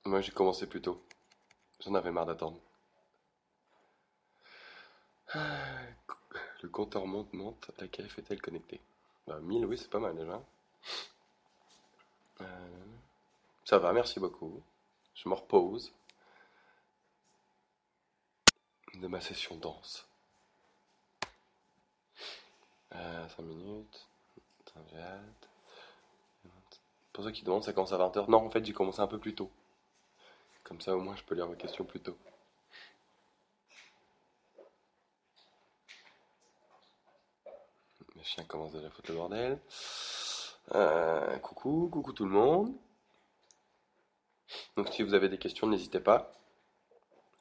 Moi, j'ai commencé plus tôt. J'en avais marre d'attendre. Le compteur monte. Laquelle fait-elle connecter? Bah, 1000, oui, c'est pas mal déjà. Euh, Ça va, merci beaucoup. Je me repose de ma session danse. 5 minutes. Attends, j'ai hâte. Pour ceux qui demandent, ça commence à 20h. Non, en fait, j'ai commencé un peu plus tôt. Comme ça, au moins, je peux lire vos questions plus tôt. Mes chiens commencent déjà à foutre le bordel. Coucou tout le monde. Donc, si vous avez des questions, n'hésitez pas.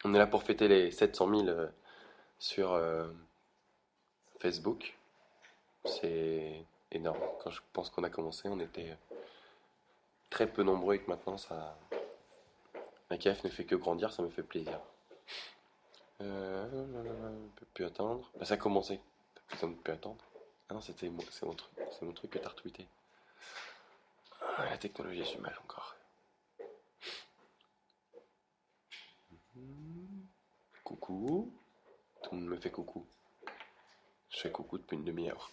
On est là pour fêter les 700 000 sur Facebook. C'est énorme. Quand je pense qu'on a commencé, on était très peu nombreux et que maintenant, la KF ne fait que grandir, ça me fait plaisir. On peut plus attendre. Bah, ça a commencé. T'as plus besoin de plus attendre. Ah non, c'est mon truc que t'as retweeté. Ah, la technologie, j'ai du mal encore. Coucou. Tout le monde me fait coucou. Je fais coucou depuis une demi-heure.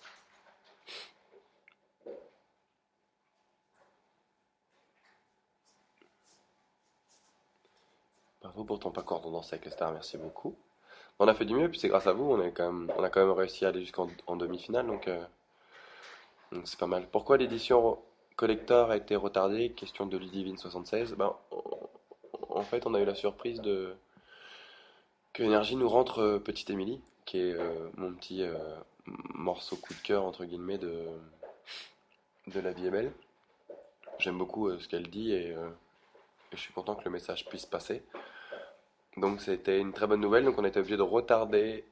Bravo pour ton parcours de danse avec les stars, merci beaucoup. On a fait du mieux, puis c'est grâce à vous, on a quand même réussi à aller jusqu'en demi-finale, donc c'est pas mal. Pourquoi l'édition collector a été retardée? Question de Ludivine76. Ben, en fait, on a eu la surprise que Energy nous rentre Petite Émilie, qui est mon petit morceau coup de cœur, entre guillemets, de La vie est belle. J'aime beaucoup ce qu'elle dit et je suis content que le message puisse passer. Donc c'était une très bonne nouvelle, donc on était obligé de retarder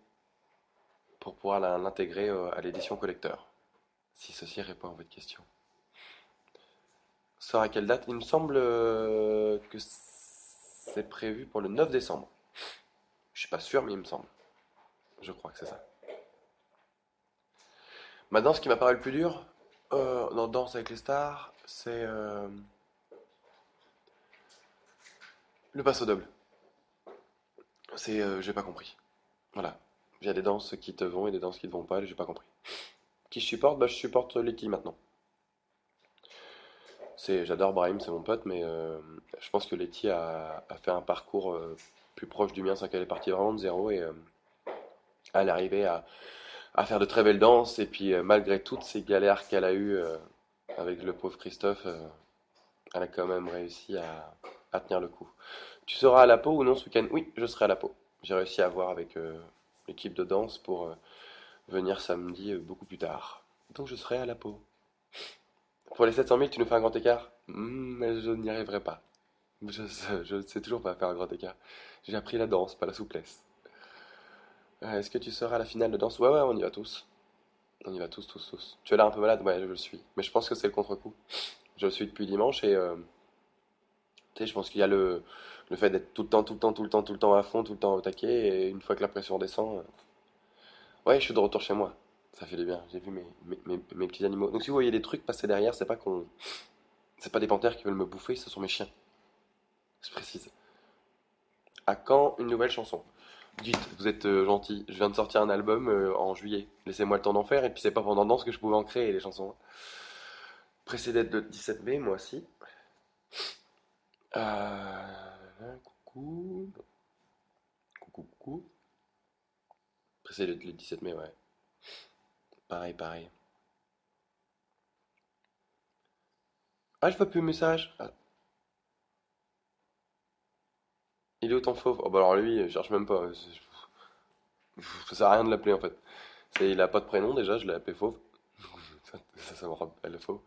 pour pouvoir l'intégrer à l'édition collector. Si ceci répond à votre question. Sort à quelle date? Il me semble que c'est prévu pour le 9 décembre. Je suis pas sûr, mais il me semble. Je crois que c'est ça. Maintenant, ce qui m'a paru le plus dur dans Danse avec les stars, c'est le passo double. J'ai pas compris. Voilà. Il y a des danses qui te vont et des danses qui te vont pas, et j'ai pas compris. Qui je supporte? Bah, je supporte Letty maintenant. J'adore Brahim, c'est mon pote, mais je pense que Letty a fait un parcours plus proche du mien, c'est qu'elle est partie vraiment de zéro et elle est arrivée à faire de très belles danses. Et puis malgré toutes ces galères qu'elle a eues avec le pauvre Christophe, elle a quand même réussi à tenir le coup. Tu seras à la Pau ou non ce week-end? Oui, je serai à la Pau. J'ai réussi à voir avec l'équipe de danse pour venir samedi beaucoup plus tard. Donc je serai à la Pau. Pour les 700 000, tu nous fais un grand écart? Mais je n'y arriverai pas. Je ne sais toujours pas faire un grand écart. J'ai appris la danse, pas la souplesse. Est-ce que tu seras à la finale de danse? Ouais, ouais, on y va tous. On y va tous, tous, tous. Tu es là un peu malade? Ouais, je le suis. Mais je pense que c'est le contre-coup. Je le suis depuis dimanche et tu sais, je pense qu'il y a le fait d'être tout le temps, tout le temps, tout le temps, tout le temps à fond, tout le temps au taquet. Et une fois que la pression descend, ouais, je suis de retour chez moi. Ça fait du bien. J'ai vu mes petits animaux. Donc si vous voyez des trucs passer derrière, c'est pas des panthères qui veulent me bouffer, ce sont mes chiens. Je précise. À quand une nouvelle chanson? Dites, vous êtes gentil. Je viens de sortir un album en juillet. Laissez-moi le temps d'en faire. Et puis c'est pas pendant danse que je pouvais en créer les chansons. Pressé d'être le 17 mai, moi aussi. Coucou. Coucou. Pressé d'être le 17 mai, ouais. Pareil, pareil. Ah, je vois plus le message. Ah, il est autant fauve. Oh bah alors lui, je cherche même pas. Ça sert à rien de l'appeler en fait. Il a pas de prénom déjà, je l'ai appelé fauve. Ça me rappelle fauve.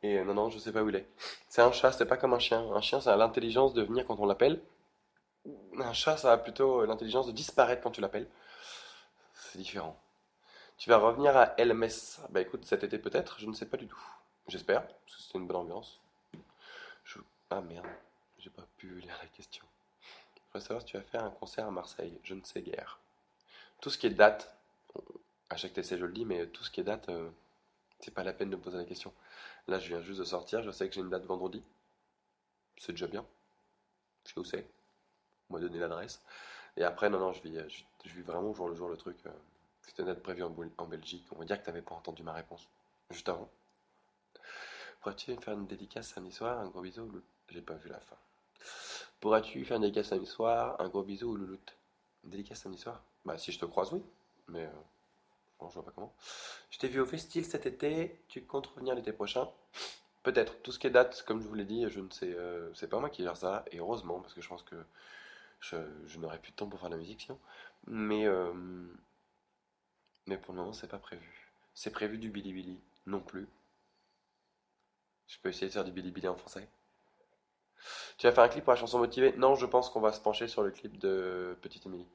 Et non, non, je sais pas où il est. C'est un chat, c'est pas comme un chien. Un chien, ça a l'intelligence de venir quand on l'appelle. Un chat, ça a plutôt l'intelligence de disparaître quand tu l'appelles. C'est différent. Tu vas revenir à Elmes. Bah écoute, cet été peut-être, je ne sais pas du tout. J'espère, parce que c'était une bonne ambiance. Je... Ah merde, j'ai pas pu lire la question. Je voudrais savoir si tu vas faire un concert à Marseille. Je ne sais guère. Tout ce qui est date, à chaque TC je le dis, mais tout ce qui est date, c'est pas la peine de me poser la question. Là, je viens juste de sortir, je sais que j'ai une date vendredi. C'est déjà bien. je sais où c'est, on m'a donné l'adresse. Et après, non, non, je vis vraiment jour le jour le truc. C'était d'être prévu en Belgique. On va dire que t'avais pas entendu ma réponse. Juste avant. Pourrais-tu faire une dédicace samedi soir? Un gros bisou, Louloute. J'ai pas vu la fin. Pourras-tu faire une dédicace samedi soir? Un gros bisou, Louloute. Une dédicace samedi soir? Bah, si je te croise, oui. Mais bon, je vois pas comment. Je t'ai vu au Festil cet été. Tu comptes revenir l'été prochain? Peut-être. Tout ce qui est date, comme je vous l'ai dit, je ne sais. C'est pas moi qui gère ça. Et heureusement, parce que je pense que je, je n'aurai plus de temps pour faire de la musique sinon. Mais, euh, mais pour le moment, c'est pas prévu. C'est prévu du Bilibili non plus. Je peux essayer de faire du Bilibili en français. Tu vas faire un clip pour la chanson motivée? Non, je pense qu'on va se pencher sur le clip de Petite Émilie.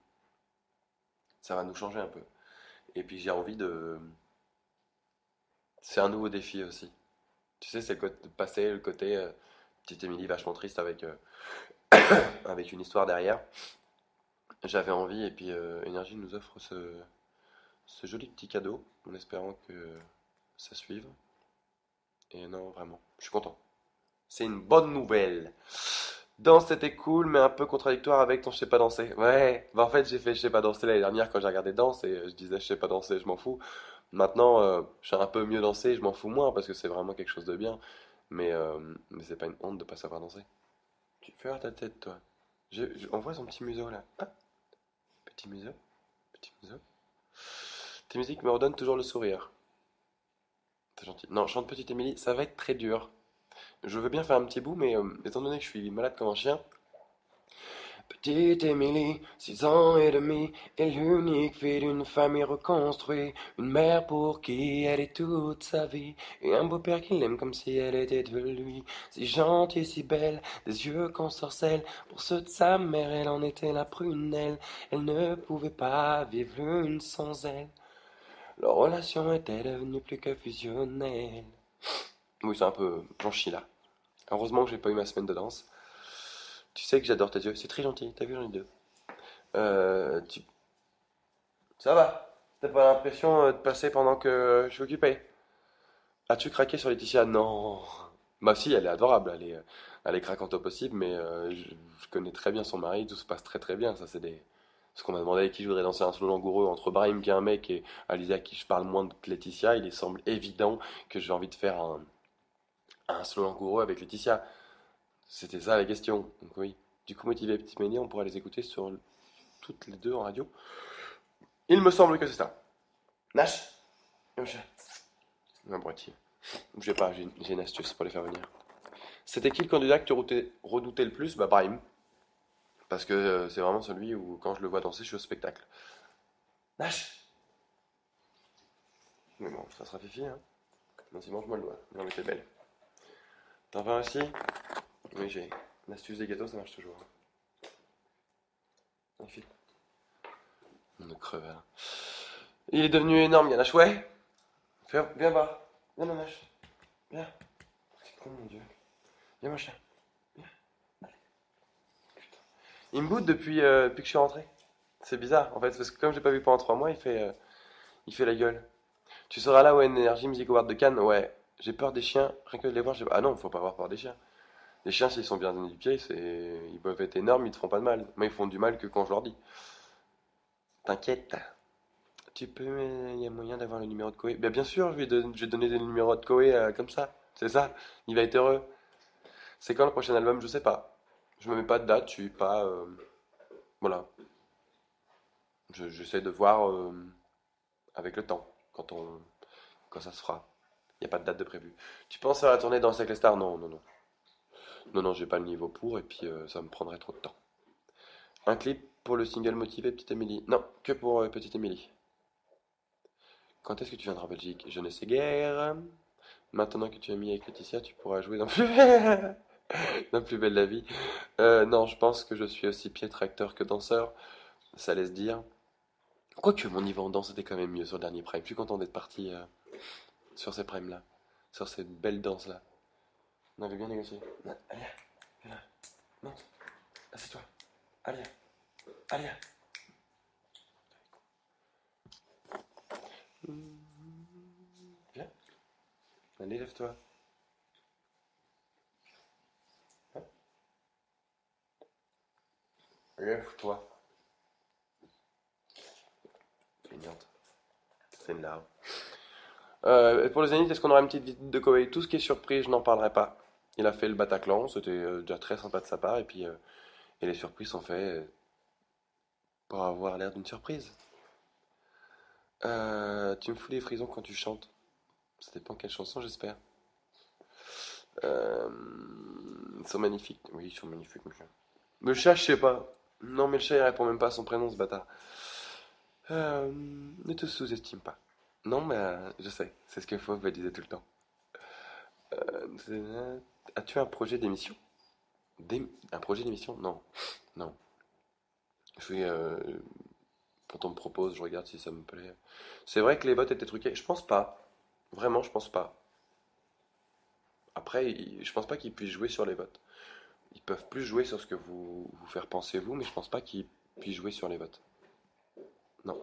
Ça va nous changer un peu. Et puis j'ai envie de. C'est un nouveau défi aussi. Tu sais, c'est de passer le côté Petite Émilie vachement triste avec une histoire derrière. J'avais envie, et puis Énergie nous offre ce joli petit cadeau, en espérant que ça suive. Et non, vraiment, je suis content. C'est une bonne nouvelle. Danse, c'était cool, mais un peu contradictoire avec ton je sais pas danser. Ouais, bah en fait, j'ai fait je sais pas danser l'année dernière quand j'ai regardé Danse et je disais je sais pas danser, je m'en fous. Maintenant, je sais un peu mieux danser, je m'en fous moins parce que c'est vraiment quelque chose de bien. Mais c'est pas une honte de pas savoir danser. Tu fais voir ta tête, toi. On voit son petit museau là. Ah, petit museau, petit museau. Tes musiques me redonnent toujours le sourire. C'est gentil. Non, chante Petite Émilie, ça va être très dur. Je veux bien faire un petit bout, mais étant donné que je suis malade comme un chien. Petite Émilie, 6 ans et demi, est l'unique fille d'une famille reconstruite. Une mère pour qui elle est toute sa vie. Et un beau-père qui l'aime comme si elle était de lui. Si gentille, si belle, des yeux qu'on sorcelle. Pour ceux de sa mère, elle en était la prunelle. Elle ne pouvait pas vivre l'une sans elle. Leur relation était devenue plus que fusionnelle. Oui, c'est un peu. J'en chie là. Heureusement que j'ai pas eu ma semaine de danse. Tu sais que j'adore tes yeux, c'est très gentil, t'as vu, j'en ai deux. Euh, tu... Ça va? T'as pas l'impression de passer pendant que je suis occupé? As-tu craqué sur Laetitia? Non. Bah si, elle est adorable, elle est craquante au possible, mais je connais très bien son mari, tout se passe très très bien. Ça, c'est des... Parce qu'on m'a demandé avec qui je voudrais danser un solo langoureux entre Brahim qui est un mec et Alizé à qui je parle moins que Laetitia, il semble évident que j'ai envie de faire un solo langoureux avec Laetitia. C'était ça la question, donc oui. Du coup, Motivé Petit Ménier, on pourra les écouter sur toutes les deux en radio. Il me semble que c'est ça. Nash? Un abruti. Je sais pas, j'ai une astuce pour les faire venir. C'était qui le candidat que tu redoutais le plus? Bah, Brahim. Parce que c'est vraiment celui où, quand je le vois danser, je suis au spectacle. Nash! Mais bon, ça sera fifi, hein. Vas-y, mange-moi le doigt. Non, mais t'es belle. T'en veux un aussi? Oui, j'ai une astuce des gâteaux, ça marche toujours. Un fil. On est crevard. Il est devenu énorme, Yanash. Ouais? Viens voir. Viens, Nash. Viens. C'est con, mon dieu. Viens, mon chien. Il me boude depuis que je suis rentré. C'est bizarre, en fait, parce que comme je l'ai pas vu pendant 3 mois, il fait la gueule. Tu seras là au Energy Music Award de Cannes? Ouais. J'ai peur des chiens, rien que de les voir, ah non, faut pas avoir peur des chiens. Les chiens, s'ils sont bien éduqués, ils peuvent être énormes, ils te font pas de mal. Moi, ils font du mal que quand je leur dis. T'inquiète. Il y a moyen d'avoir le numéro de Koé? Bien sûr, je vais donner des numéros de Koé comme ça. C'est ça. Il va être heureux. C'est quand le prochain album? Je sais pas. Je me mets pas de date, je suis pas. Voilà. J'essaie de voir avec le temps, quand ça se fera. Il n'y a pas de date de prévu. Tu penses à la tournée dans avec les stars? Non, non, non. Non, non, j'ai pas le niveau pour, et puis ça me prendrait trop de temps. Un clip pour le single motivé Petite Émilie? Non, que pour Petite Émilie. Quand est-ce que tu viendras en Belgique? Je ne sais guère. Maintenant que tu es mis avec Laetitia, tu pourras jouer dans dans Plus belle la vie. Non, je pense que je suis aussi piètre acteur que danseur. Ça laisse dire. Quoique mon niveau en danse était quand même mieux sur le dernier prime. Je suis content d'être parti sur ces primes-là. Sur ces belles danses-là. On avait bien négocié. Allez, viens là. Non, assieds-toi. Allez, allez. Viens. Allez, lève-toi. Lève-toi. Feignante. C'est une larve. Et pour les Zénith, est-ce qu'on aura une petite visite de Koei? Tout ce qui est surprise, je n'en parlerai pas. Il a fait le Bataclan, c'était déjà très sympa de sa part, et les surprises sont faites pour avoir l'air d'une surprise. Tu me fous les frissons quand tu chantes. Ça dépend quelle chanson, j'espère. Euh, Ils sont magnifiques. Oui, ils sont magnifiques, mes chiens. Le chat, je sais pas. Non, mais le chat, il répond même pas à son prénom, ce bâtard. Ne te sous-estime pas. Non, mais je sais, c'est ce que Fauve me disait tout le temps. As-tu un projet d'émission? Un projet d'émission? Non. Non. Je fais, quand on me propose, je regarde si ça me plaît. C'est vrai que les votes étaient truqués. Je pense pas. Vraiment, je pense pas. Après, je pense pas qu'ils puissent jouer sur les votes. Ils peuvent plus jouer sur ce que vous faire penser vous, mais je pense pas qu'ils puissent jouer sur les votes. Non.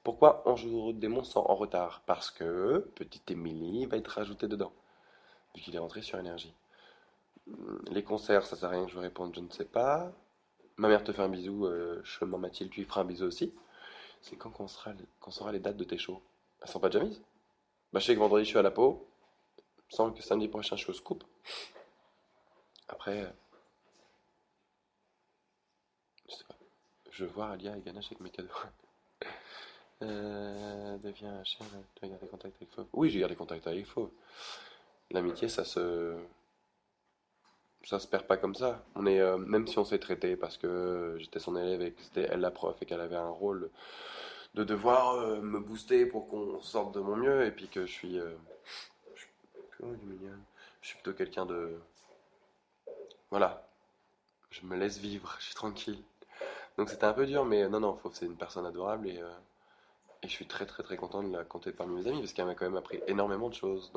Pourquoi Anjou Démon sont en retard? Parce que petite Émilie va être rajoutée dedans, vu qu'il est rentré sur énergie. Les concerts, ça sert à rien que je réponde, je ne sais pas. Ma mère te fait un bisou, chemin Mathilde, tu lui feras un bisou aussi. C'est quand qu'on saura les dates de tes shows? Elles sont pas déjà mises? Bah, je sais que vendredi je suis à la peau. Il me semble que samedi prochain je suis au scoop. Après, je sais pas. Je veux voir Alia et Ganache avec mes cadeaux. Deviens un chien, tu as gardé contact avec Fauve? Oui, j'ai gardé contact avec Fauve. L'amitié, ça se perd pas comme ça. On est, même si on s'est traité parce que j'étais son élève et que c'était elle la prof et qu'elle avait un rôle de devoir me booster pour qu'on sorte de mon mieux et puis que je suis, oh, il est mignon. Je suis plutôt quelqu'un de, voilà, je me laisse vivre, je suis tranquille. Donc c'était un peu dur, mais non, non, Fauve, c'est une personne adorable et je suis très très très content de la compter parmi mes amis parce qu'elle m'a quand même appris énormément de choses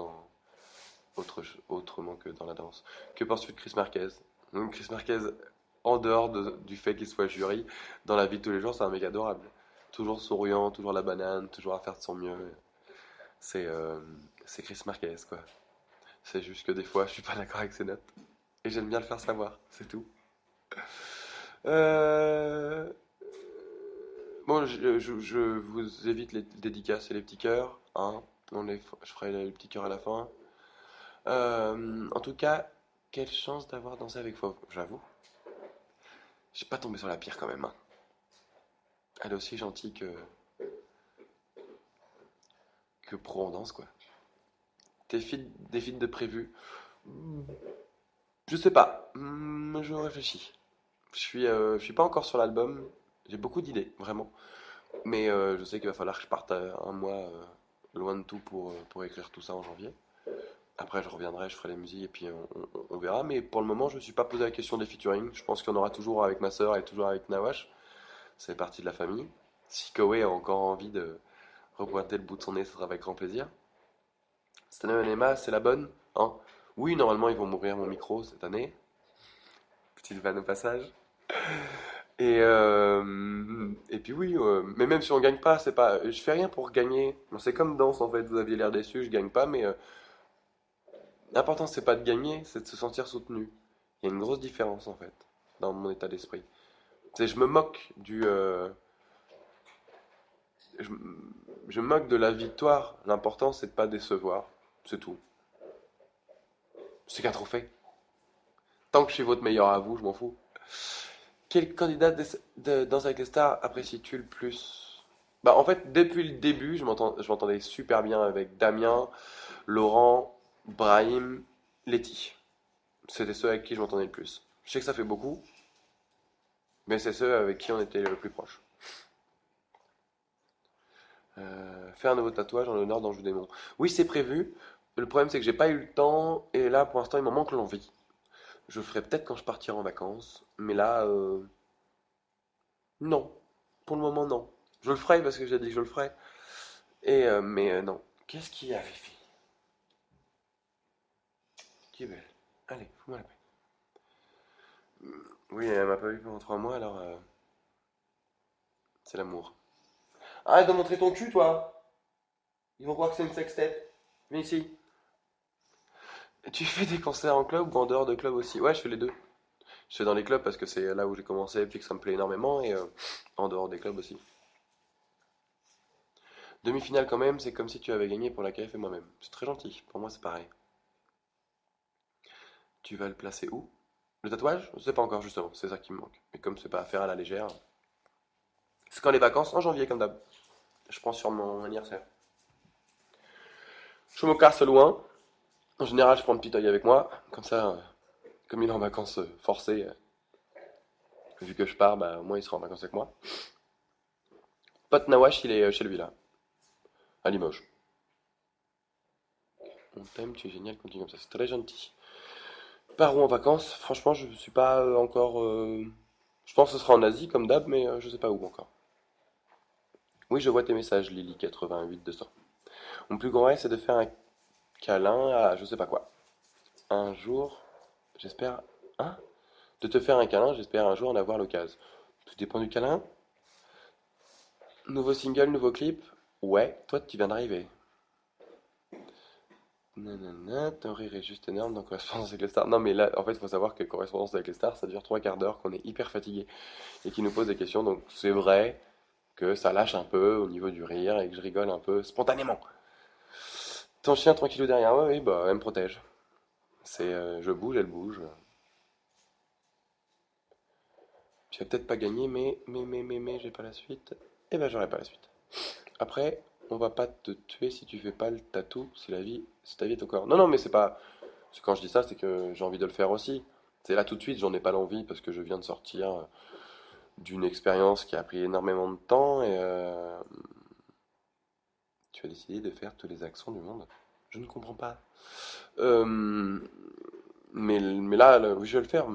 autrement que dans la danse. Que penses-tu de Chris Marquez? Donc, Chris Marquez, en dehors du fait qu'il soit jury, dans la vie de tous les jours, c'est un mec adorable. Toujours souriant, toujours la banane, toujours à faire de son mieux. C'est euh, c'est Chris Marquez, quoi. C'est juste que des fois, je suis pas d'accord avec ses notes. Et j'aime bien le faire savoir, c'est tout. Euh, Bon, je vous évite les dédicaces et les petits cœurs, hein. Je ferai les petits cœurs à la fin. En tout cas, quelle chance d'avoir dansé avec Fauve, j'avoue. Je suis pas tombé sur la pire quand même, hein. Elle est aussi gentille que pro en danse, quoi. Des feats de prévu? Je sais pas. Je réfléchis. Je suis pas encore sur l'album. J'ai beaucoup d'idées, vraiment. Mais je sais qu'il va falloir que je parte un mois loin de tout pour écrire tout ça en janvier. Après, je reviendrai, je ferai les musiques et puis on verra. Mais pour le moment, je me suis pas posé la question des featuring. Je pense qu'il y en aura toujours avec ma sœur et toujours avec Nawash. C'est partie de la famille. Si Koei a encore envie de repointer le bout de son nez, ce sera avec grand plaisir. Cette année, Onema, c'est la bonne, hein? Oui, normalement, ils vont m'ouvrir mon micro cette année. Petite vanne au passage. Et puis oui, mais même si on gagne pas, c'est pas, je fais rien pour gagner. Bon, c'est comme danse en fait. Vous aviez l'air déçu, je gagne pas, mais l'important c'est pas de gagner, c'est de se sentir soutenu. Il y a une grosse différence en fait dans mon état d'esprit. C'est je me moque je, je me moque de la victoire. L'important c'est de pas décevoir, c'est tout. C'est qu'un trophée. Tant que je suis votre meilleur à vous, je m'en fous. Quel candidat de Danse avec les stars apprécies-tu le plus? Bah en fait, depuis le début, je m'entendais super bien avec Damien, Laurent, Brahim, Letty. C'était ceux avec qui je m'entendais le plus. Je sais que ça fait beaucoup, mais c'est ceux avec qui on était le plus proche. Faire un nouveau tatouage en l'honneur d'Anjou Démon. Oui, c'est prévu. Le problème, c'est que j'ai pas eu le temps, et là, pour l'instant, il m'en manque l'envie. Je le ferai peut-être quand je partirai en vacances, mais là, non. Pour le moment, non. Je le ferai parce que j'ai dit que je le ferai. Mais non. Qu'est-ce qu'il y a, Fifi? Qui est belle. Allez, fous-moi la paix. Oui, elle m'a pas vu pendant 3 mois, alors c'est l'amour. Arrête de montrer ton cul, toi! Ils vont croire que c'est une sextape. Viens ici. Tu fais des concerts en club ou en dehors de club aussi? Ouais, je fais les deux. Je fais dans les clubs parce que c'est là où j'ai commencé et puis que ça me plaît énormément et en dehors des clubs aussi. Demi-finale quand même, c'est comme si tu avais gagné pour la KF et moi-même. C'est très gentil, pour moi c'est pareil. Tu vas le placer où? Le tatouage? Je sais pas encore justement, c'est ça qui me manque. Mais comme c'est pas à faire à la légère. C'est quand les vacances? En janvier comme d'hab. Je prends sur mon anniversaire. Je me casse loin. En général, je prends le petit œil avec moi. Comme ça, comme il est en vacances forcées, vu que je pars, bah, au moins il sera en vacances avec moi. Pote Nawash, il est chez lui là, à Limoges. On t'aime, tu es génial, continue comme ça, c'est très gentil. Par où en vacances? Franchement, je suis pas encore. Je pense que ce sera en Asie comme d'hab, mais je sais pas où encore. Oui, je vois tes messages, Lily 88 200. Mon plus grand rêve, c'est de faire un câlin à je sais pas quoi. Un jour, j'espère. Hein? De te faire un câlin, j'espère un jour en avoir l'occasion. Tout dépend du câlin. Nouveau single, nouveau clip. Ouais, toi tu viens d'arriver. Nanana, ton rire est juste énorme dans Correspondance avec les stars. Non mais là, en fait, il faut savoir que Correspondance avec les stars, ça dure 3 quarts d'heure, qu'on est hyper fatigué et qui nous pose des questions. Donc c'est vrai que ça lâche un peu au niveau du rire et que je rigole un peu spontanément. Ton chien tranquillou derrière, ouais, oui, bah elle me protège. C'est, je bouge, elle bouge. Tu vas peut-être pas gagner, mais, j'ai pas la suite. Eh ben j'aurai pas la suite. Après, on va pas te tuer si tu fais pas le tatou, si ta vie est au corps. Non, non, mais c'est pas. Quand je dis ça, c'est que j'ai envie de le faire aussi. C'est là tout de suite, j'en ai pas l'envie parce que je viens de sortir d'une expérience qui a pris énormément de temps et tu as décidé de faire tous les accents du monde. Je ne comprends pas. Euh, mais là, oui, je vais le faire.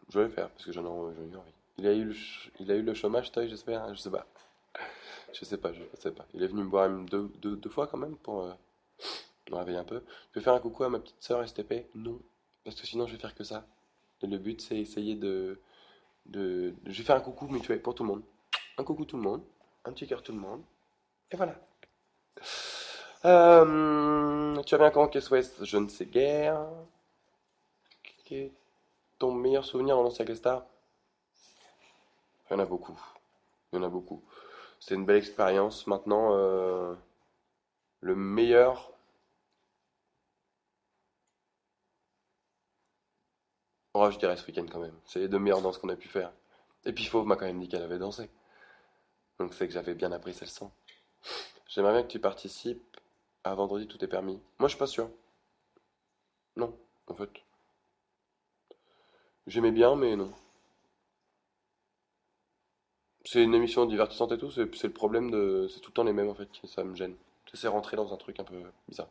Je vais le faire parce que j'en ai eu envie. Il a eu le chômage, toi, j'espère. Je sais pas. Je sais pas. Il est venu me voir deux fois quand même pour me réveiller un peu. Je vais faire un coucou à ma petite sœur STP. Non, parce que sinon je vais faire que ça. Et le but c'est essayer je vais faire un coucou mutuel pour tout le monde. Un coucou tout le monde, un petit cœur tout le monde. Et voilà. Tu as bien quand Caisse Ouest, je ne sais guère. Quel est ton meilleur souvenir en lancé avec les stars? Il y en a beaucoup. Il y en a beaucoup. C'est une belle expérience. Maintenant, le meilleur. Oh, je dirais ce week-end quand même. C'est les deux meilleures danses qu'on a pu faire. Et puis Fauve m'a quand même dit qu'elle avait dansé. Donc c'est que j'avais bien appris ses leçons. J'aimerais bien que tu participes à Vendredi tout est permis. Moi je suis pas sûr. Non, en fait. J'aimais bien, mais non. C'est une émission divertissante et tout, c'est le problème de. C'est tout le temps les mêmes en fait, ça me gêne. C'est rentrer dans un truc un peu bizarre.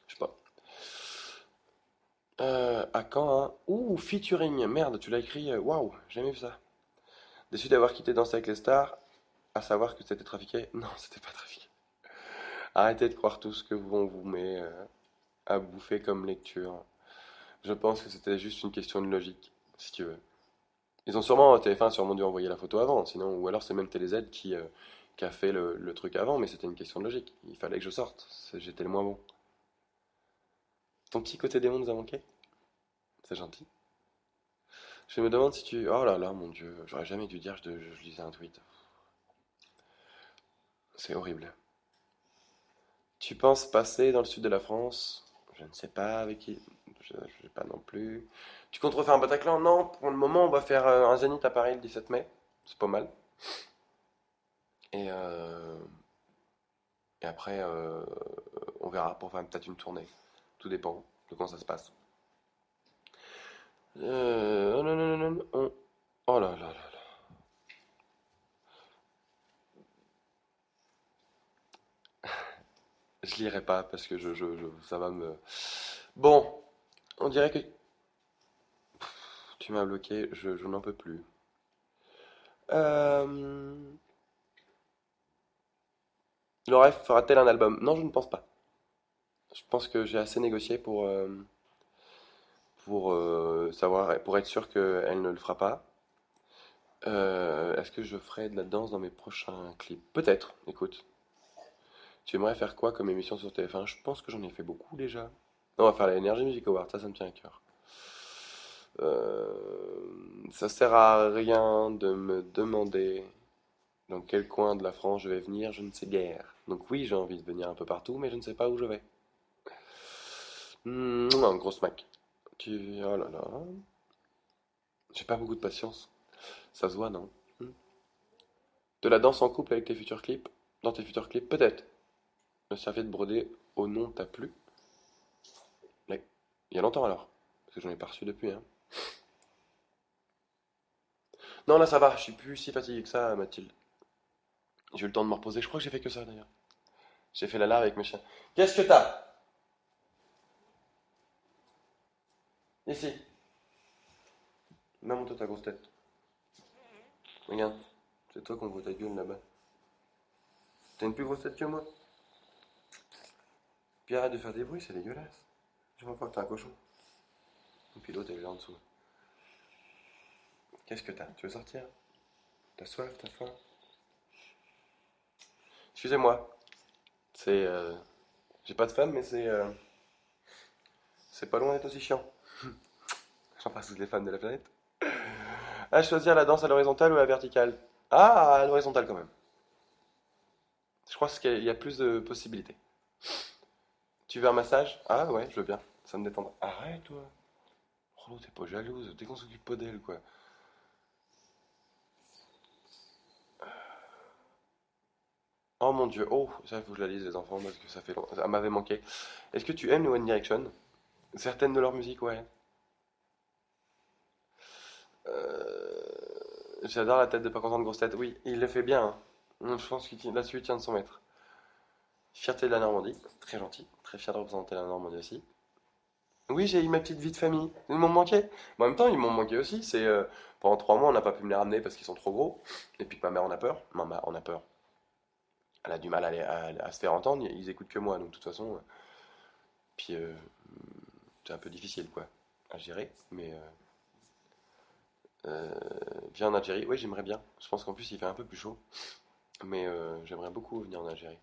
Je sais pas. À quand un. Ouh, featuring. Merde, tu l'as écrit. Waouh, j'ai jamais vu ça. Déçu d'avoir quitté Danser avec les stars, à savoir que c'était trafiqué. Non, c'était pas trafiqué. Arrêtez de croire tout ce que vous met à bouffer comme lecture. Je pense que c'était juste une question de logique, si tu veux. Ils ont sûrement, TF1 a sûrement dû envoyer la photo avant, sinon, ou alors c'est même TéléZ qui a fait le truc avant, mais c'était une question de logique. Il fallait que je sorte, j'étais le moins bon. Ton petit côté démon nous a manqué? C'est gentil. Je me demande si tu. Oh là là, mon Dieu, j'aurais jamais dû dire que je lisais un tweet. C'est horrible. Tu penses passer dans le sud de la France? Je ne sais pas avec qui. Je ne sais pas non plus. Tu comptes refaire un Bataclan? Non, pour le moment, on va faire un Zénith à Paris le 17 mai. C'est pas mal. Et, et après, on verra pour faire peut-être une tournée. Tout dépend de comment ça se passe. Oh non, non, non, non, oh là là là là. Je lirai pas parce que ça va me. Bon, on dirait que tu m'as bloqué, je n'en peux plus. Euh... Laurel fera-t-elle un album? Non, je ne pense pas. Je pense que j'ai assez négocié pour être sûr qu'elle ne le fera pas. Est-ce que je ferai de la danse dans mes prochains clips? Peut-être, écoute. Tu aimerais faire quoi comme émission sur TF1? Je pense que j'en ai fait beaucoup déjà. Non, on va faire la Energy Music Award, ça me tient à cœur. Ça sert à rien de me demander dans quel coin de la France je vais venir, je ne sais guère. Donc oui, j'ai envie de venir un peu partout, mais je ne sais pas où je vais. Un gros smack. Oh là là. J'ai pas beaucoup de patience. Ça se voit, non? De la danse en couple avec tes futurs clips? Dans tes futurs clips, peut-être. Le serviette brodé au nom t'a plu? Mais il y a longtemps alors. Parce que j'en ai pas reçu depuis, hein. Non, là ça va, je suis plus si fatigué que ça, Mathilde. J'ai eu le temps de me reposer. Je crois que j'ai fait que ça d'ailleurs. J'ai fait la lave avec mes chiens. Qu'est-ce que t'as? Ici. Maman, toi, ta grosse tête. Regarde. C'est toi qu'on voit ta gueule là-bas. T'as une plus grosse tête que moi? Puis arrête de faire des bruits, c'est dégueulasse. Je vois pas que t'es un cochon. Et puis l'autre, elle est là en dessous. Qu'est-ce que t'as? Tu veux sortir? T'as soif? T'as faim? Excusez-moi. C'est. J'ai pas de femme, mais c'est pas loin d'être aussi chiant. J'en passe toutes les femmes de la planète. À choisir la danse à l'horizontale ou à la verticale? Ah, à l'horizontale quand même. Je crois qu'il y a plus de possibilités. Tu veux un massage? Ah ouais, je veux bien. Ça me détendra. Arrête, toi. Oh, t'es pas jalouse. Dès qu'on s'occupe pas d'elle, quoi. Oh mon dieu. Oh, ça, il faut que je la lise, les enfants, parce que ça fait longtemps. Ça m'avait manqué. Est-ce que tu aimes les One Direction? Certaines de leur musique, ouais. J'adore la tête de pas content de grosse tête. Oui, il le fait bien, hein. Je pense que là-dessus, il tient de son maître. Fierté de la Normandie. Très gentil. Très fier de représenter la Normandie aussi. Oui, j'ai eu ma petite vie de famille. Ils m'ont manqué. Mais en même temps, ils m'ont manqué aussi. Pendant 3 mois, on n'a pas pu me les ramener parce qu'ils sont trop gros. Et puis que ma mère en a peur. Ma mère en a peur. Elle a du mal à se faire entendre. Ils écoutent que moi, donc de toute façon. Puis c'est un peu difficile, quoi, à gérer. Mais viens en Algérie. Oui, j'aimerais bien. Je pense qu'en plus, il fait un peu plus chaud. Mais j'aimerais beaucoup venir en Algérie.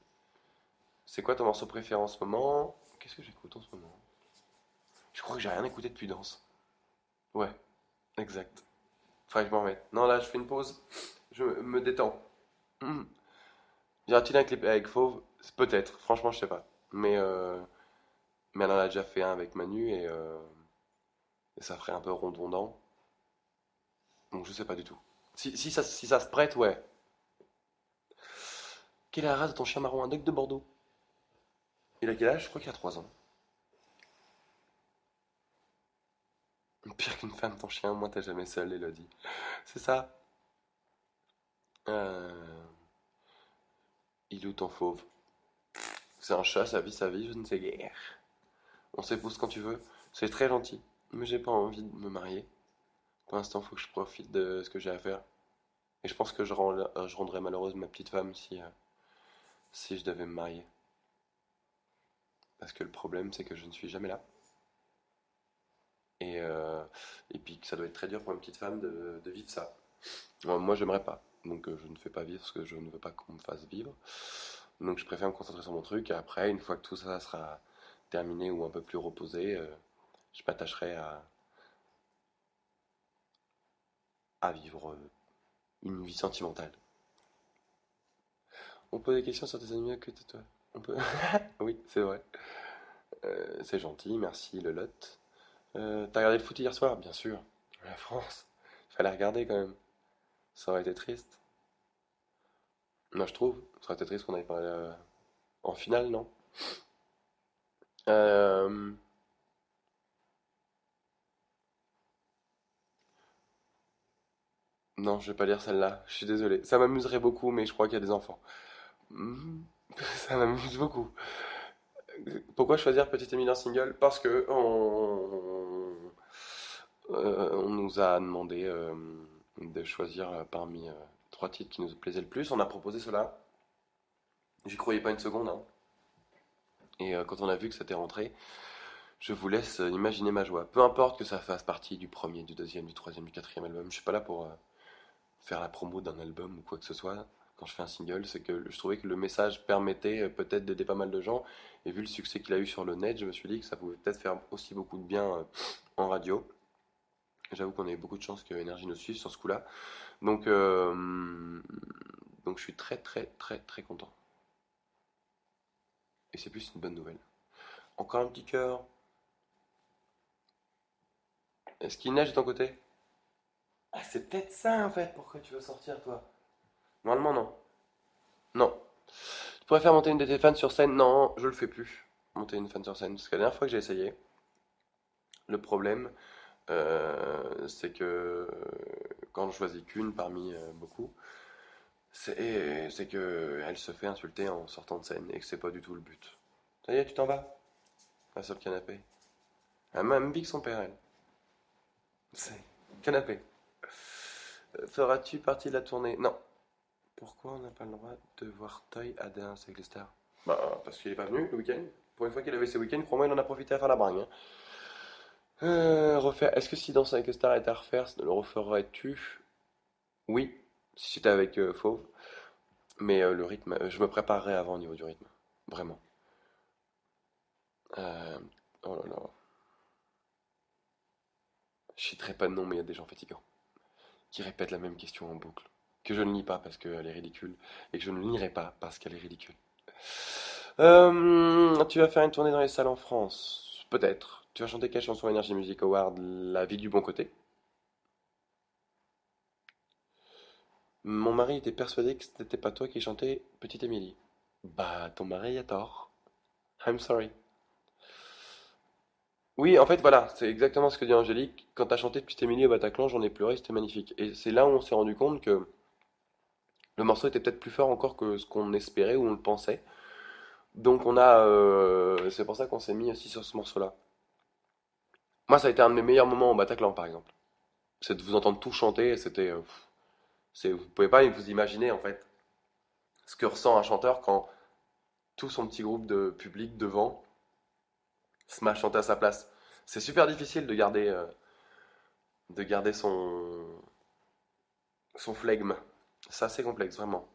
C'est quoi ton morceau préféré en ce moment? Qu'est-ce que j'écoute en ce moment? Je crois que j'ai rien écouté depuis Danse. Ouais, exact. Faudrait que je m'en remette. Non, là, je fais une pause. Je me détends. Hmm. Y aura-t-il un clip avec Fauve? Peut-être, franchement, je sais pas. Mais elle en a déjà fait un avec Manu et ça ferait un peu rondondant. Donc je sais pas du tout. Si ça se prête, ouais. Quelle est la race de ton chien marron? Un duck de Bordeaux. Il a quel âge? Je crois qu'il a 3 ans. Pire qu'une femme, ton chien, moi t'es jamais seul, Elodie. C'est ça. Euh, Il est où ton fauve? C'est un chat, sa vie, je ne sais guère. On s'épouse quand tu veux. C'est très gentil. Mais j'ai pas envie de me marier. Pour l'instant, faut que je profite de ce que j'ai à faire. Et je pense que je rendrais malheureuse ma petite femme si je devais me marier. Parce que le problème, c'est que je ne suis jamais là. Et, euh, et puis que ça doit être très dur pour une petite femme de vivre ça. Moi, j'aimerais pas. Donc, je ne fais pas vivre ce que je ne veux pas qu'on me fasse vivre. Donc, je préfère me concentrer sur mon truc. Et après, une fois que tout ça sera terminé ou un peu plus reposé, je m'attacherai à vivre une vie sentimentale. On pose des questions sur tes animaux que toi. On peut. Oui, c'est vrai. C'est gentil, merci le lot. T'as regardé le foot hier soir? Bien sûr. La France. Fallait regarder quand même. Ça aurait été triste. Moi, je trouve. Ça aurait été triste qu'on aille pas en finale, non? Euh, Non, je vais pas lire celle-là. Je suis désolé. Ça m'amuserait beaucoup, mais je crois qu'il y a des enfants. Hmm, Ça m'amuse beaucoup. Pourquoi choisir Petite Émile en single? Parce que on nous a demandé de choisir parmi 3 titres qui nous plaisaient le plus. On a proposé cela. J'y croyais pas une seconde, hein. Et quand on a vu que c'était rentré, je vous laisse imaginer ma joie. Peu importe que ça fasse partie du premier, du deuxième, du troisième, du quatrième album. Je suis pas là pour faire la promo d'un album ou quoi que ce soit. Quand je fais un single, c'est que je trouvais que le message permettait peut-être d'aider pas mal de gens. Et vu le succès qu'il a eu sur le net, je me suis dit que ça pouvait peut-être faire aussi beaucoup de bien en radio. J'avoue qu'on a eu beaucoup de chance que Énergie nous suive sur ce coup-là. Donc, euh, donc je suis très très très très content. Et c'est plus une bonne nouvelle. Encore un petit cœur. Est-ce qu'il neige de ton côté? Ah, c'est peut-être ça en fait, pourquoi tu veux sortir toi? Normalement non. Non. Tu pourrais faire monter une de tes fans sur scène? Non, je le fais plus. Monter une fan sur scène. Parce que la dernière fois que j'ai essayé, le problème, c'est que quand je choisis qu'une parmi beaucoup, c'est que elle se fait insulter en sortant de scène et que c'est pas du tout le but. Ça y est, tu t'en vas? Ah, sur le canapé. Elle m'a même dit que son père, elle. C'est canapé. Feras-tu partie de la tournée? Non. Pourquoi on n'a pas le droit de voir Toy à Danse avec les stars? Bah, parce qu'il est pas venu le week-end. Pour une fois qu'il avait ses week-ends, crois-moi, il en a profité à faire la bringue, hein. Refaire. Est-ce que si Danse avec les stars était à refaire, le referais-tu? Oui, si c'était avec Fauve. Mais le rythme, je me préparerai avant au niveau du rythme. Vraiment. Euh, oh là là. Je citerai pas de nom, mais il y a des gens fatigants qui répètent la même question en boucle. Que je ne lis pas parce qu'elle est ridicule. Et que je ne lirai pas parce qu'elle est ridicule. Tu vas faire une tournée dans les salles en France? Peut-être. Tu vas chanter quelle chanson Energy Music Award? La vie du bon côté? Mon mari était persuadé que ce n'était pas toi qui chantais Petite Émilie. Bah, ton mari a tort. I'm sorry. Oui, en fait, voilà, c'est exactement ce que dit Angélique. Quand t'as chanté Petite Émilie au Bataclan, j'en ai pleuré, c'était magnifique. Et c'est là où on s'est rendu compte que le morceau était peut-être plus fort encore que ce qu'on espérait ou on le pensait. Donc c'est pour ça qu'on s'est mis aussi sur ce morceau-là. Moi, ça a été un de mes meilleurs moments au Bataclan, par exemple. C'est de vous entendre tout chanter, et vous pouvez pas vous imaginer en fait ce que ressent un chanteur quand tout son petit groupe de public devant se met à chanter à sa place. C'est super difficile de garder son flegme. C'est assez complexe, vraiment.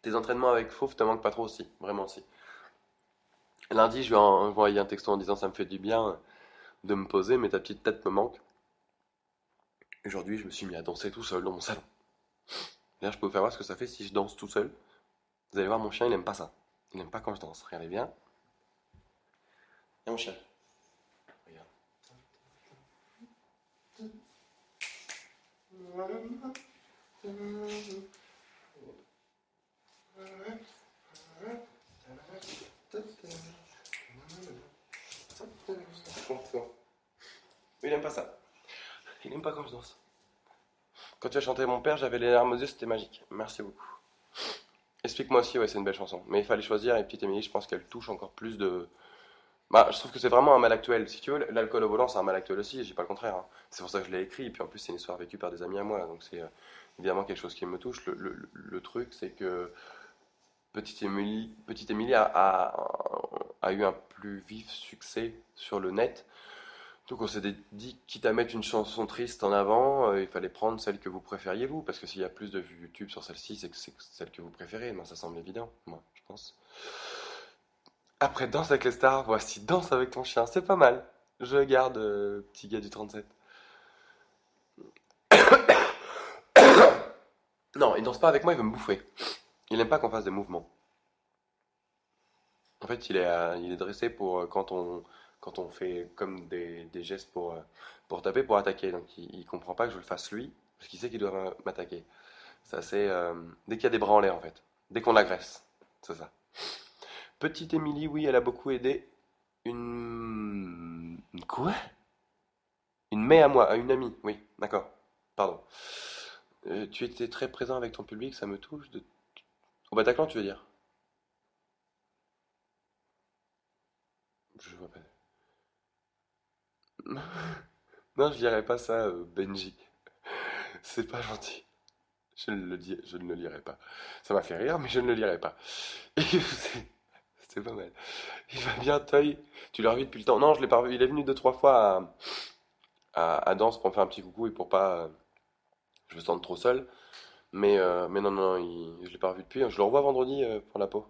Tes entraînements avec Fauve te manquent pas trop aussi, vraiment aussi. Lundi, je lui ai envoyé un texto en disant ça me fait du bien de me poser, mais ta petite tête me manque. Aujourd'hui, je me suis mis à danser tout seul dans mon salon. D'ailleurs, je peux vous faire voir ce que ça fait si je danse tout seul. Vous allez voir, mon chien, il aime pas ça. Il aime pas quand je danse. Regardez bien. Et mon chien. Regarde. Il aime pas ça. Il aime pas quand je danse. Quand tu as chanté Mon père, j'avais les larmes aux yeux, c'était magique. Merci beaucoup. Explique-moi aussi, ouais, c'est une belle chanson. Mais il fallait choisir, et Petite Émilie, je pense qu'elle touche encore plus de. Bah, je trouve que c'est vraiment un mal actuel. Si tu veux, l'alcool au volant, c'est un mal actuel aussi, je dis pas le contraire, hein. C'est pour ça que je l'ai écrit, et puis en plus, c'est une histoire vécue par des amis à moi, donc c'est évidemment quelque chose qui me touche. Le truc, c'est que Petite Émilie a eu un plus vif succès sur le net. Donc on s'est dit, quitte à mettre une chanson triste en avant, il fallait prendre celle que vous préfériez vous, parce que s'il y a plus de vues YouTube sur celle-ci, c'est que c'est celle que vous préférez. Moi, ça semble évident, moi, je pense. Après Danse avec les stars, voici Danse avec ton chien, c'est pas mal. Je garde, petit gars du 37. Non, il danse pas avec moi, il veut me bouffer. Il aime pas qu'on fasse des mouvements. En fait, il est dressé pour quand on fait comme des gestes pour taper, pour attaquer. Donc il comprend pas que je le fasse lui, parce qu'il sait qu'il doit m'attaquer. C'est assez, dès qu'il y a des bras en l'air, en fait. Dès qu'on l'agresse. C'est ça. Petite Émilie, oui, elle a beaucoup aidé. Une quoi? Une mère à moi, à une amie, oui, d'accord. Pardon. Tu étais très présent avec ton public, ça me touche. Au Bataclan, tu veux dire? Je vois pas. Non, je dirais pas ça, Benji. C'est pas gentil. Je ne le lirai pas. Ça m'a fait rire, mais je ne le lirai pas. Et c'est pas mal. Il va bien, Toy. Tu l'as revu depuis le temps. Non, je l'ai pas revu. Il est venu deux, trois fois à Danse pour me faire un petit coucou et pour pas je me sente trop seul. Mais non, non, je l'ai pas revu depuis. Je le revois vendredi pour la peau.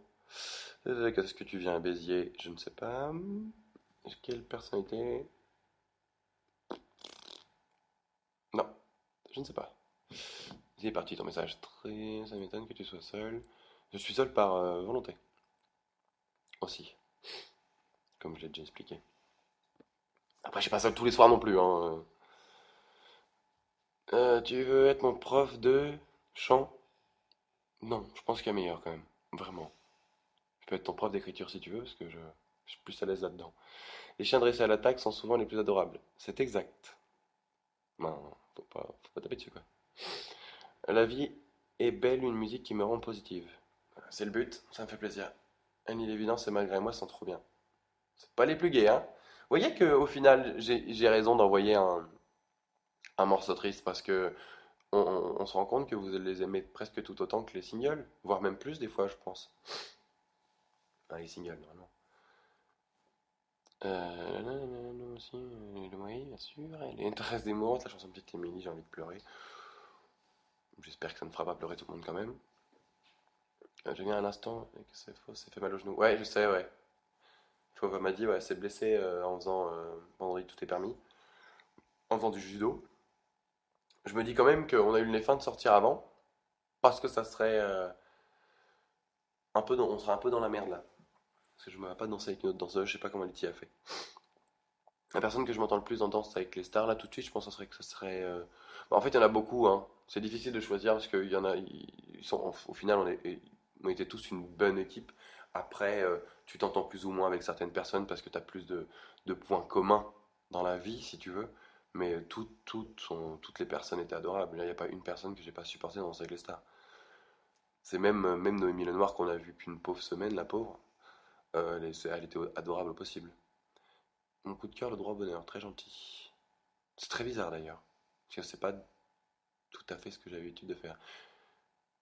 Qu'est-ce que tu viens à Béziers? Je ne sais pas. Quelle personnalité? Je ne sais pas. Il est parti ton message. Très... Ça m'étonne que tu sois seul. Je suis seul par volonté. Aussi. Comme je l'ai déjà expliqué. Après, je suis pas seul tous les soirs non plus, hein. Tu veux être mon prof de chant? Non, je pense qu'il y a meilleur quand même. Vraiment. Je peux être ton prof d'écriture si tu veux, parce que je suis plus à l'aise là-dedans. Les chiens dressés à l'attaque sont souvent les plus adorables. C'est exact. Non, faut pas taper dessus, quoi. La vie est belle, une musique qui me rend positive. C'est le but, ça me fait plaisir. Annie l'évidence et malgré moi sont trop bien. C'est pas les plus gays, hein. Vous voyez qu'au final, j'ai raison d'envoyer un morceau triste parce que on se rend compte que vous les aimez presque tout autant que les singles, voire même plus des fois, je pense. Ah, les singles, vraiment. Nous aussi, oui, bien sûr. Elle est très émouvante, la chanson de Petite Émilie, j'ai envie de pleurer. J'espère que ça ne fera pas pleurer tout le monde quand même. Je viens un instant, et que c'est faux, c'est fait mal au genou. Ouais, je sais, ouais. Fauve m'a dit, ouais, c'est blessé en faisant vendredi tout est permis, en faisant du judo. Je me dis quand même qu'on a eu les fins de sortir avant, parce que ça serait on serait un peu dans la merde là. Parce que je ne me vois pas danser avec une autre danseuse, je sais pas comment Letty a fait. La personne que je m'entends le plus en danse avec les stars là tout de suite, je pense que ça serait. En fait, il y en a beaucoup, hein. C'est difficile de choisir parce qu'il y en a, ils sont, au final, on était tous une bonne équipe. Après, tu t'entends plus ou moins avec certaines personnes parce que tu as plus de points communs dans la vie, si tu veux. Mais toutes les personnes étaient adorables. Là, il n'y a pas une personne que j'ai pas supporté dans Danse avec les stars. C'est même Noémie Lenoir qu'on a vu qu'une pauvre semaine, la pauvre. Elle était adorable au possible. Mon coup de cœur, le droit au bonheur, très gentil. C'est très bizarre d'ailleurs, parce que c'est pas tout à fait ce que j'avais l'habitude de faire.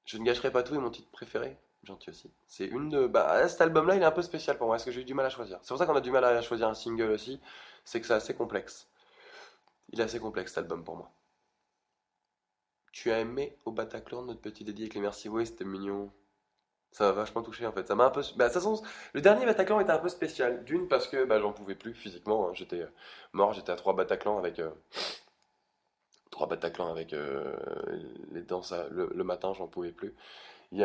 Je ne gâcherai pas tout est mon titre préféré, gentil aussi. C'est une de... Bah, cet album-là, il est un peu spécial pour moi, parce que j'ai eu du mal à choisir. C'est pour ça qu'on a du mal à choisir un single aussi, c'est que c'est assez complexe. Il est assez complexe cet album pour moi. Tu as aimé au Bataclan notre petit dédié avec les Merci Ouais, c'était mignon. Ça m'a vachement touché en fait. Ça m'a un peu. Bah, de toute façon, le dernier Bataclan était un peu spécial. D'une, parce que bah, j'en pouvais plus physiquement, hein. J'étais mort, j'étais à trois Bataclan avec les danses le matin, j'en pouvais plus.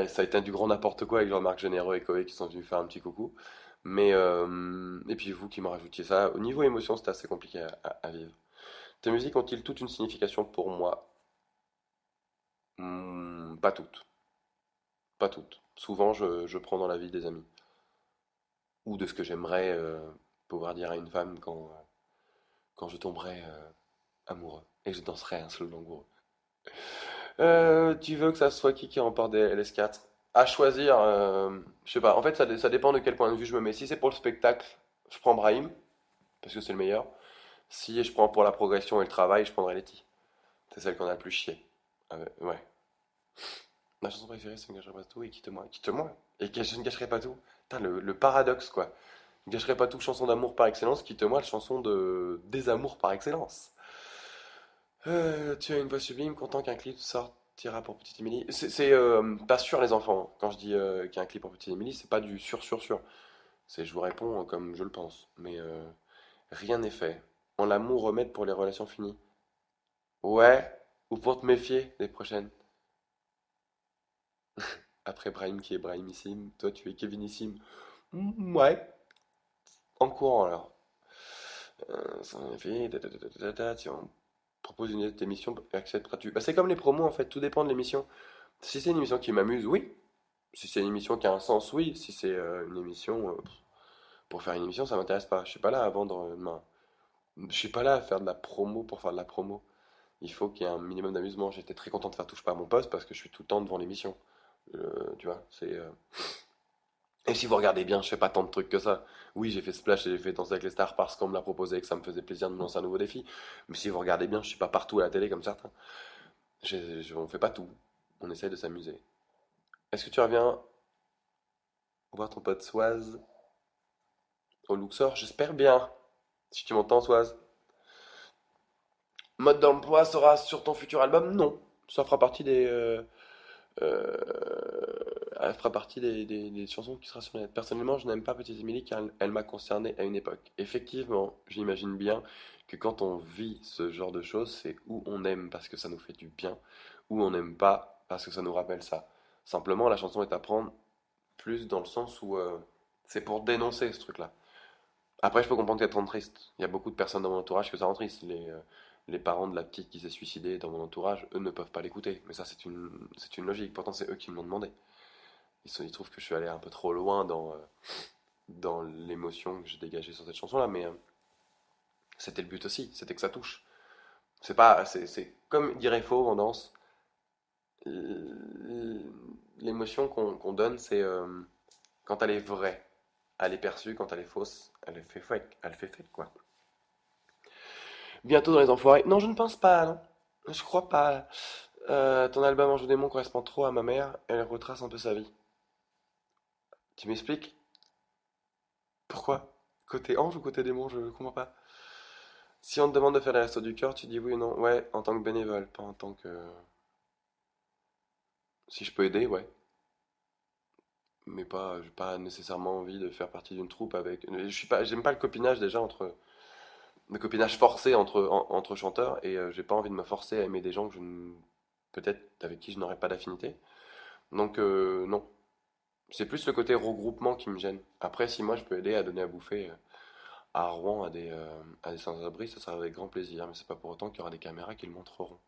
Ça a été du grand n'importe quoi avec Jean-Marc Généreux et Koé qui sont venus faire un petit coucou. Mais, et puis vous qui m'en rajoutiez ça. Au niveau émotion, c'était assez compliqué à vivre. Tes musiques ont-ils toute une signification pour moi? Pas toutes. Pas toutes. Souvent, je prends dans la vie des amis. Ou de ce que j'aimerais pouvoir dire à une femme quand je tomberai amoureux. Et je danserai un seul langoureux. Tu veux que ça soit qui remporte des LS4? À choisir, je sais pas. En fait, ça dépend de quel point de vue je me mets. Si c'est pour le spectacle, je prends Brahim, parce que c'est le meilleur. Si je prends pour la progression et le travail, je prendrai Letty. C'est celle qu'on a le plus chié. Ouais. Ma chanson préférée, c'est Ne gâcherai pas tout et Quitte-moi. Quitte-moi. Et que je ne gâcherai pas tout. Putain, le paradoxe, quoi. Ne gâcherai pas tout, chanson d'amour par excellence. Quitte-moi, la chanson de désamour par excellence. Tu as une voix sublime, content qu'un clip sortira pour Petite Émilie. C'est pas sûr, les enfants. Quand je dis qu'il y a un clip pour Petite Émilie, c'est pas du sûr. C'est je vous réponds comme je le pense. Mais rien n'est fait. En l'amour remède pour les relations finies. Ouais, ou pour te méfier des prochaines. Après Brahim qui est Brahimissime, toi tu es Kevinissime. Ouais, en courant alors. Ça en fait, si on propose une autre émission, accepteras-tu? Bah, c'est comme les promos en fait, tout dépend de l'émission. Si c'est une émission qui m'amuse, oui. Si c'est une émission qui a un sens, oui. Si c'est une émission pour faire une émission, ça m'intéresse pas. Je suis pas là à vendre. Je suis pas là à faire de la promo pour faire de la promo. Il faut qu'il y ait un minimum d'amusement. J'étais très content de faire Touche pas à mon poste parce que je suis tout le temps devant l'émission. Tu vois, c'est. Et si vous regardez bien, je fais pas tant de trucs que ça. Oui, j'ai fait Splash et j'ai fait Danser avec les stars parce qu'on me l'a proposé et que ça me faisait plaisir de me lancer un nouveau défi. Mais si vous regardez bien, je suis pas partout à la télé comme certains. On fait pas tout. On essaye de s'amuser. Est-ce que tu reviens voir ton pote Soise au Luxor? J'espère bien. Si tu m'entends, Soise. Mode d'emploi sera sur ton futur album? Non. Ça fera partie elle fera partie des chansons qui sera sur net. Personnellement, je n'aime pas Petite Émilie car elle m'a concerné à une époque. Effectivement, j'imagine bien que quand on vit ce genre de choses, c'est où on aime parce que ça nous fait du bien, ou on n'aime pas parce que ça nous rappelle ça. Simplement, la chanson est à prendre plus dans le sens où c'est pour dénoncer ce truc-là. Après, je peux comprendre qu'elle te rende triste. Il y a beaucoup de personnes dans mon entourage que ça rend triste. Les parents de la petite qui s'est suicidée dans mon entourage, eux ne peuvent pas l'écouter. Mais ça, c'est une logique. Pourtant, c'est eux qui me l'ont demandé. Ils trouvent que je suis allé un peu trop loin dans l'émotion que j'ai dégagée sur cette chanson-là. Mais c'était le but aussi. C'était que ça touche. C'est pas, c'est comme dirait Fauve en danse. L'émotion qu'on donne, c'est quand elle est vraie. Elle est perçue, quand elle est fausse, elle fait fake, quoi. Bientôt dans les enfoirés. Non, je ne pense pas, non. Je crois pas. Ton album Ange ou démon correspond trop à ma mère. Elle retrace un peu sa vie. Tu m'expliques? Pourquoi? Côté ange ou côté démon, je comprends pas. Si on te demande de faire les restos du cœur, tu dis oui ou non? Ouais, en tant que bénévole, pas en tant que... Si je peux aider, ouais. Mais pas, j'ai pas nécessairement envie de faire partie d'une troupe avec... J'aime pas le copinage déjà le copinage forcé entre chanteurs et j'ai pas envie de me forcer à aimer des gens que peut-être avec qui je n'aurais pas d'affinité. Donc non, c'est plus le côté regroupement qui me gêne. Après, si moi je peux aider à donner à bouffer à Rouen à des sans-abri, ça sera avec grand plaisir, mais c'est pas pour autant qu'il y aura des caméras qui le montreront.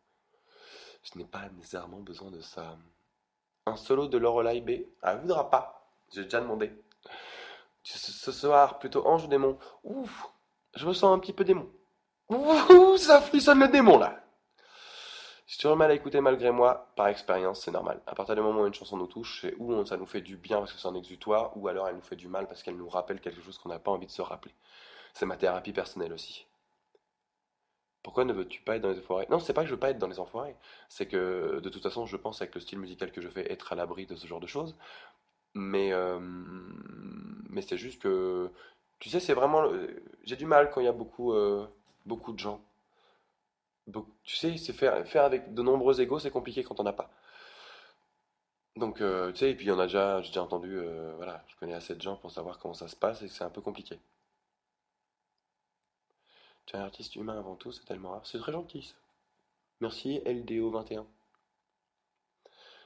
Je n'ai pas nécessairement besoin de ça. Un solo de Lorelai B. Ah, voudra pas. J'ai déjà demandé. Ce soir, plutôt ange ou démon? Ouf, je me sens un petit peu démon. Ouh, ça frissonne le démon là. Si tu as mal à écouter malgré moi, par expérience, c'est normal. À partir du moment où une chanson nous touche, c'est où ça nous fait du bien parce que c'est un exutoire, ou alors elle nous fait du mal parce qu'elle nous rappelle quelque chose qu'on n'a pas envie de se rappeler. C'est ma thérapie personnelle aussi. Pourquoi ne veux-tu pas être dans les enfoirés? Non, c'est pas que je veux pas être dans les enfoirés. C'est que de toute façon, je pense avec le style musical que je fais être à l'abri de ce genre de choses. Mais c'est juste que, tu sais, c'est vraiment, j'ai du mal quand il y a beaucoup de gens. Tu sais, c'est faire avec de nombreux égos, c'est compliqué quand on n'a pas. Donc, tu sais, et puis j'ai déjà entendu, voilà, je connais assez de gens pour savoir comment ça se passe et que c'est un peu compliqué. Tu es un artiste humain avant tout, c'est tellement rare. C'est très gentil, ça. Merci, LDO21.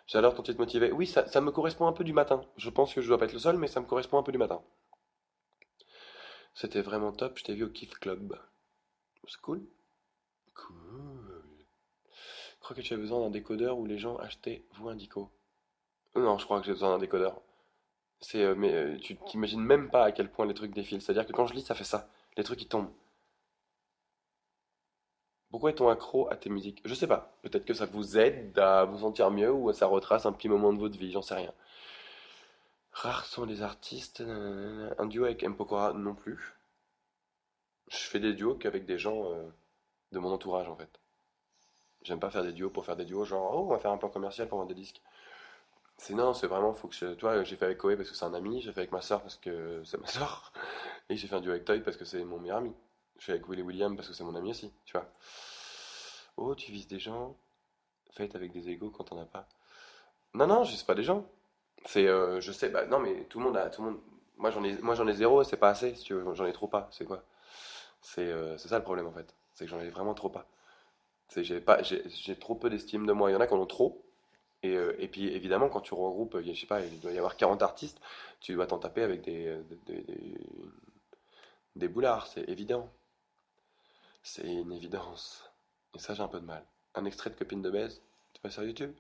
J'adore ton titre motivé. Oui, ça me correspond un peu du matin. Je pense que je dois pas être le seul, mais ça me correspond un peu du matin. C'était vraiment top, je t'ai vu au Kiff Club. C'est cool? Cool. Je crois que tu as besoin d'un décodeur où les gens achetaient vous Indico. Non, je crois que j'ai besoin d'un décodeur. Mais tu t'imagines même pas à quel point les trucs défilent. C'est-à-dire que quand je lis, ça fait ça. Les trucs qui tombent. Pourquoi est-on accro à tes musiques? Je sais pas. Peut-être que ça vous aide à vous sentir mieux ou ça retrace un petit moment de votre vie, j'en sais rien. Rares sont les artistes. Nanana. Un duo avec M. Pokora non plus. Je fais des duos qu'avec des gens de mon entourage en fait. J'aime pas faire des duos pour faire des duos, genre oh, on va faire un plan commercial pour vendre des disques. Non, c'est vraiment, faut que toi, j'ai fait avec Koé parce que c'est un ami, j'ai fait avec ma soeur parce que c'est ma soeur, et j'ai fait un duo avec Toy parce que c'est mon meilleur ami. Je fais avec Willy William parce que c'est mon ami aussi, tu vois. Oh, tu vises des gens, faites avec des égos quand on as pas. Non, non, je vise pas des gens. Je sais, bah non, mais tout le monde. Moi j'en ai zéro et c'est pas assez, si tu veux, j'en ai trop pas, c'est quoi? C'est ça le problème en fait, c'est que j'en ai vraiment trop pas. J'ai trop peu d'estime de moi. Il y en a qui en ont trop. Et puis évidemment, quand tu regroupes, je sais pas, il doit y avoir 40 artistes, tu dois t'en taper avec des boulards, c'est évident. C'est une évidence. Et ça, j'ai un peu de mal. Un extrait de Copine de baise, tu vas sur YouTube?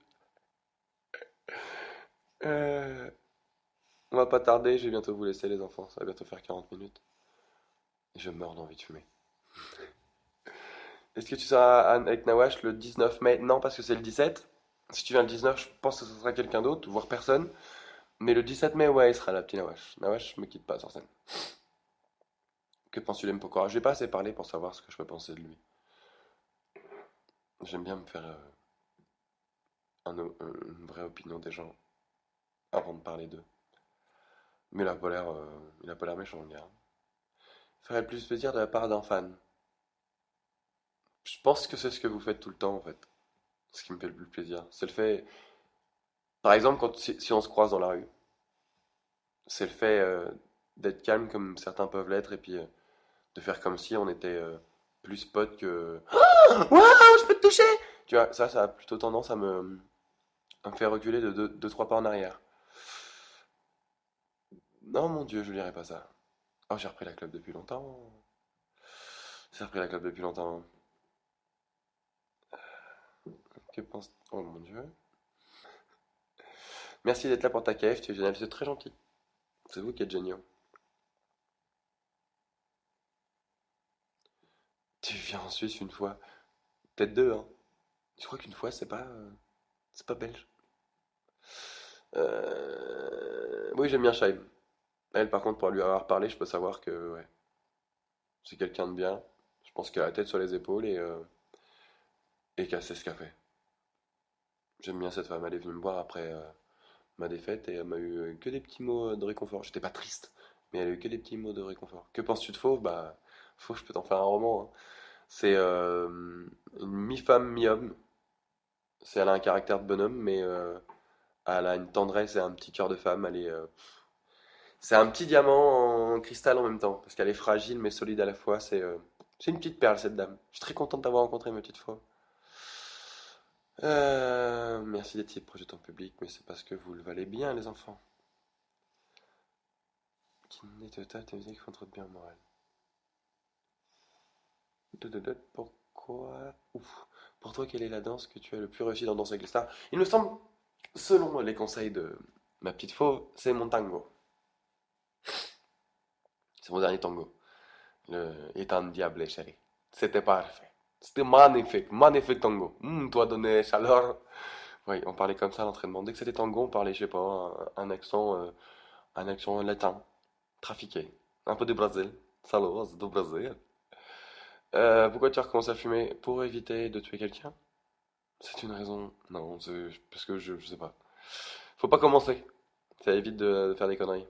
Euh, on va pas tarder, je vais bientôt vous laisser les enfants, ça va bientôt faire 40 minutes. Et je meurs d'envie de fumer. Est-ce que tu seras avec Nawash le 19 mai? Non, parce que c'est le 17. Si tu viens le 19, je pense que ce sera quelqu'un d'autre, voire personne. Mais le 17 mai, ouais, il sera là, petit Nawash. Nawash me quitte pas sur scène. Que penses-tu d'M Pokora? Je vais pas assez parler pour savoir ce que je peux penser de lui. J'aime bien me faire une vraie opinion des gens avant de parler d'eux. Mais il a pas l'air méchant, le gars. Ferait le plus plaisir de la part d'un fan. Je pense que c'est ce que vous faites tout le temps, en fait. Ce qui me fait le plus plaisir. C'est le fait, par exemple, si on se croise dans la rue, c'est le fait d'être calme comme certains peuvent l'être et puis de faire comme si on était plus pote que waouh, je peux te toucher! Tu vois, ça a plutôt tendance à me faire reculer de deux, trois pas en arrière. Non, mon Dieu, je lirai pas ça. Oh, j'ai repris la clope depuis longtemps. J'ai repris la clope depuis longtemps. Que pense... Oh mon Dieu. Merci d'être là pour ta KF, tu es génial, c'est très gentil. C'est vous qui êtes géniaux. Tu viens en Suisse une fois. Peut-être deux, hein. Je crois qu'une fois, c'est pas belge. Oui, j'aime bien Scheib. Elle, par contre, pour lui avoir parlé, je peux savoir que ouais, c'est quelqu'un de bien. Je pense qu'elle a la tête sur les épaules et qu'elle sait ce qu'elle fait. J'aime bien cette femme. Elle est venue me voir après ma défaite et elle m'a eu que des petits mots de réconfort. J'étais pas triste, mais elle a eu que des petits mots de réconfort. Que penses-tu de Fauve? Bah, Fauve, je peux t'en faire un roman, hein. C'est une mi-femme, mi-homme. Elle a un caractère de bonhomme, mais elle a une tendresse et un petit cœur de femme. C'est un petit diamant en cristal en même temps, parce qu'elle est fragile mais solide à la fois. C'est une petite perle, cette dame. Je suis très content de t'avoir rencontré, ma petite Fauve. Merci d'être si proche de ton public, mais c'est parce que vous le valez bien, les enfants. Qui n'est total, tes musiques font trop de bien au moral. Pourquoi? Ouf. Pour toi, quelle est la danse que tu as le plus réussi dans Danse avec les stars? Il me semble, selon les conseils de ma petite Fauve, c'est mon tango. C'est mon dernier tango. Et un diable, chérie. C'était parfait. C'était magnifique, magnifique tango. Toi donné chaleur. Oui, on parlait comme ça à l'entraînement. Dès que c'était tango, on parlait, je sais pas, un accent latin, trafiqué. Un peu du Brésil. Salut, c'est du Brésil. Pourquoi tu as recommencé à fumer? Pour éviter de tuer quelqu'un? C'est une raison. Non, c'est parce que je sais pas. Faut pas commencer. Ça évite de faire des conneries.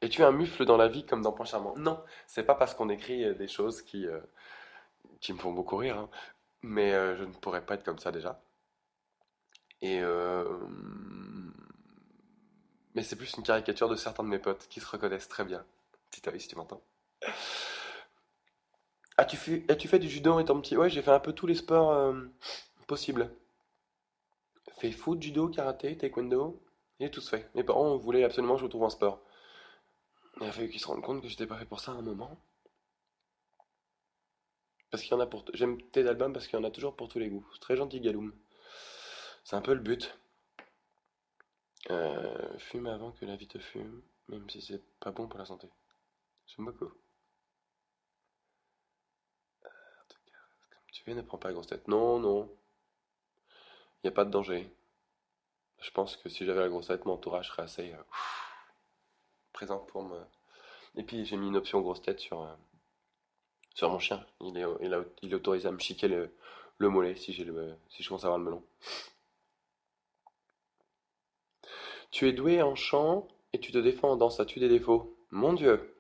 Es-tu un mufle dans la vie comme dans Point Charmant? Non, c'est pas parce qu'on écrit des choses qui me font beaucoup rire, hein. Mais je ne pourrais pas être comme ça déjà. Et mais c'est plus une caricature de certains de mes potes qui se reconnaissent très bien. Si t'as vu, si tu m'entends. As-tu fait du judo étant petit? Ouais, j'ai fait un peu tous les sports possibles. Fait foot, judo, karaté, taekwondo. J'ai tous fait. Mes parents voulaient absolument que je retrouve un sport. Il a fallu qu'ils se rendent compte que j'étais pas fait pour ça à un moment. Parce qu'il y en a pour... J'aime tes albums parce qu'il y en a toujours pour tous les goûts. C'est très gentil, Galoum. C'est un peu le but. Fume avant que la vie te fume, même si c'est pas bon pour la santé. J'aime beaucoup. Tu viens, ne prends pas la grosse tête. Non, non, il n'y a pas de danger. Je pense que si j'avais la grosse tête, mon entourage serait assez présent pour me... Et puis j'ai mis une option grosse tête sur mon chien. Il est autorisé à me chiquer le mollet si je commence à avoir le melon. Tu es doué en chant et tu te défends en danse. As-tu des défauts? Mon Dieu,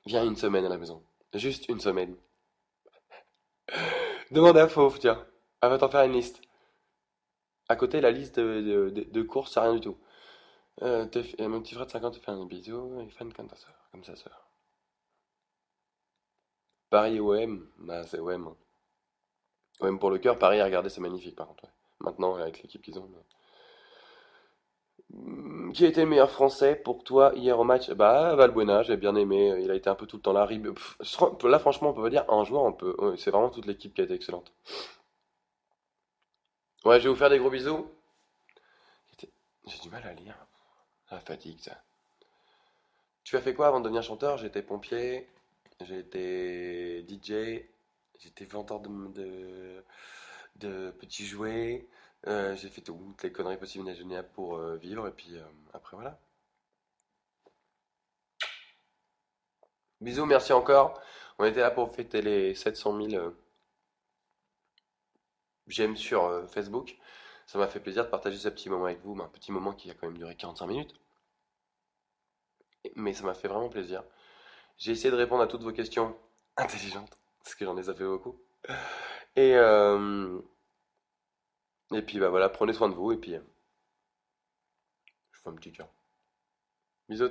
viens une semaine à la maison. Juste une semaine. Demande à Fauve, tiens. Elle va t'en faire une liste. À côté, la liste de courses, c'est rien du tout. Mon petit frère de 5 ans te fait un bisou. Il est fan comme ta soeur, comme sa soeur. Paris OM, bah c'est OM, hein. OM pour le cœur, Paris à regarder, c'est magnifique par contre, ouais. Maintenant, avec l'équipe qu'ils ont. Qui a été le meilleur français pour toi hier au match? Bah, Valbuena, j'ai bien aimé. Il a été un peu tout le temps là. Là, franchement, on peut pas dire un joueur, on peut. Ouais, c'est vraiment toute l'équipe qui a été excellente. Ouais, je vais vous faire des gros bisous. J'ai du mal à lire. La fatigue, ça. Tu as fait quoi avant de devenir chanteur? J'ai été pompier, j'ai été DJ, j'ai été vendeur de petits jouets, j'ai fait toutes les conneries possibles et imaginables pour vivre, et puis après voilà. Bisous, merci encore. On était là pour fêter les 700 000 j'aime sur Facebook. Ça m'a fait plaisir de partager ce petit moment avec vous, mais un petit moment qui a quand même duré 45 minutes. Mais ça m'a fait vraiment plaisir. J'ai essayé de répondre à toutes vos questions intelligentes, parce que j'en ai fait beaucoup. Et, euh, et puis bah voilà, prenez soin de vous, et puis je vous fais un petit cœur. Bisous.